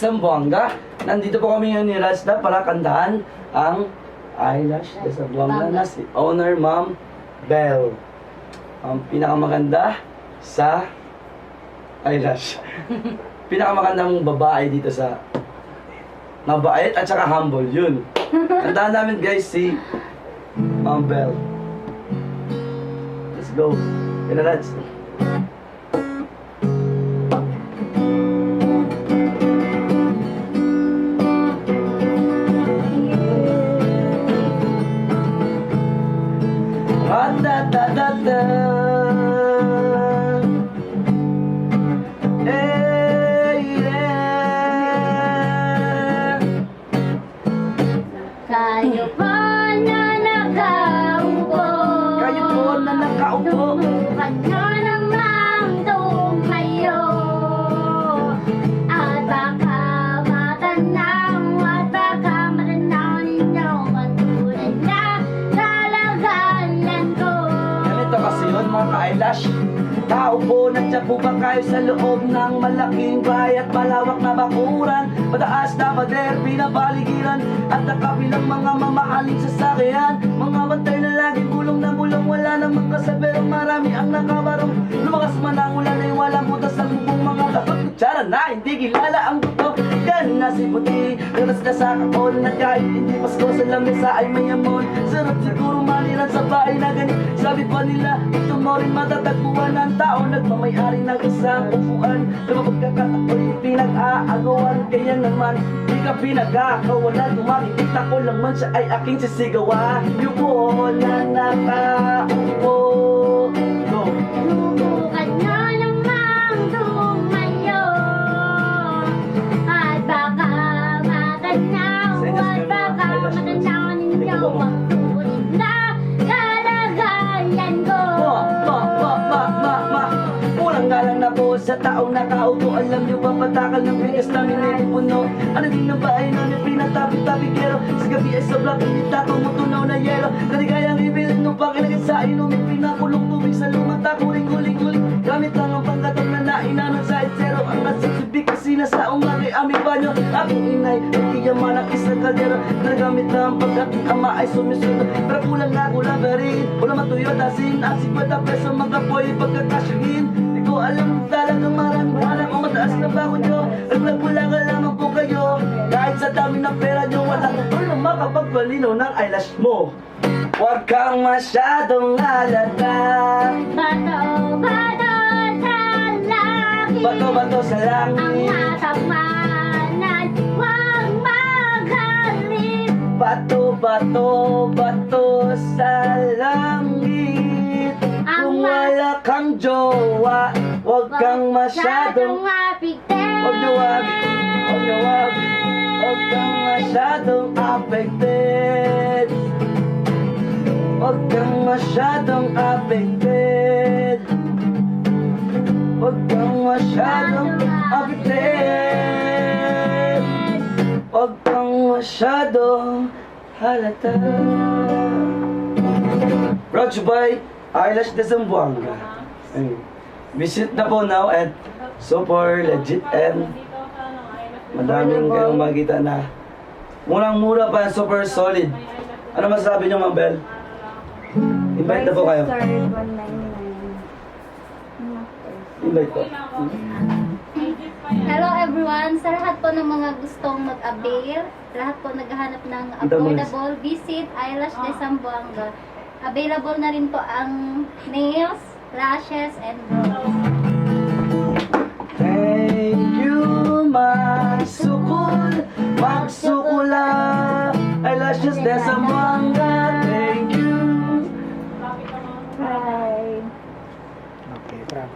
Zamboanga. Nandito po kami ngayon ni Rajda para kantahan ang Eyelash de Zamboanga na si Owner Ma'am Belle. Ang pinakamaganda sa eyelash. Pinakamagandang babae dito sa mabait at saka humble. Yun. Kantahan namin guys si Ma'am Belle. Let's go. Kaya na Raj. Da-da-da-da. Kayo po na nakaupo. Kayo po na nakaupo. Subukan nyo namang tumayo. At baka matanaw, at baka matanaw ninyo ang tunay na kalagayan ko. Ganito kasi yun mga ka-eyelash. Tao po, nandiyan po ba kayo sa loob ng malaking bahay at malawak na bakuran? Mataas na pader, pinapaligiran at nakabilang mga mamahaling sasakyan. Mga bantay na laging bulong na bulong, wala namang kasabero, marami ang nakabarong. Lumakas man ang ulan ay walang butas ang bubong mga kapag kutsara na hindi kilala ang buto. Yan na si puti, ganas na sa kakol na kahit hindi pasko sa lamesa ay mayamon. Sarap siguro maniran sa bahay na ganit. Sabi pa nila, ito mo rin matatagpuan ng tao nagmamayari ng isang upuan. Pero pagkakatako'y pinag-aagawan, kaya naman di ka pinagkakawalan. Kung makikita ko lang man siya ay aking sisigawan. Yung po na nakaupo. Go! Subukan nyo namang tumayo. At baka matanaw, at baka matanaw ninyo ang tunay na kalagayan ko. Pulang galang na po sa taong nakaupo. Alam niyo ba patakal ng bigas namin ay puno? Ano din na ba ay namin pinatabi-tabi kero? Sa gabi ay sobrang init na tumutunaw na yelo. Kaligayang ibilin nung pakilagay sa inumin. Pinakulong tubig sa lumata, kuling-kuling-kuling. Gamit lang ang panggatong na nainanon sa itsero. Ang nasasibig kasi na sa umagay aming banyo. Aking inay, nagkiyaman ang isang kaldero. Nagamit lang ang pagkating ama ay sumisunod. Pero kulang na kulang berin. Kulang matuyo, dasin at 50 peso magapoy pagkakasyahin. Di ko alam talagang maraming kung mataas na ba ko nyo. Naglagbulaga lamang po kayo. Kahit sa dami ng pera nyo, walang tulong makapagpalinaw ng eyelash mo. Huwag kang masyadong alala. Bato-bato sa langit. Bato-bato sa Ang langit. matamanan, huwag magalit. Bato-bato, bato sa langit. Kung wala kang jowa, huwag kang masyadong apiktin. Huwag na wag, huwag na wag. Huwag kang masyadong affected. Huwag kang masyadong affected. Huwag kang masyadong affected. Huwag kang masyadong halata. Brought to you by Eyelash de Zamboanga. Ayun. Visit na po now at super legit and madaming kayong makikita na murang-mura pa, super solid. Ano masasabi niyo, Ma'am Belle? Invite na po kayo. Invite po. Hello everyone! Sa lahat po ng mga gustong mag-avail, lahat po naghahanap ng affordable, visit Eyelash de Zamboanga. Available na rin po ang nails, lashes, and brows. Thank you, Masukul, Magsukula, Eyelashes de Zamboanga. Thank you. Bye! Okay, bravo.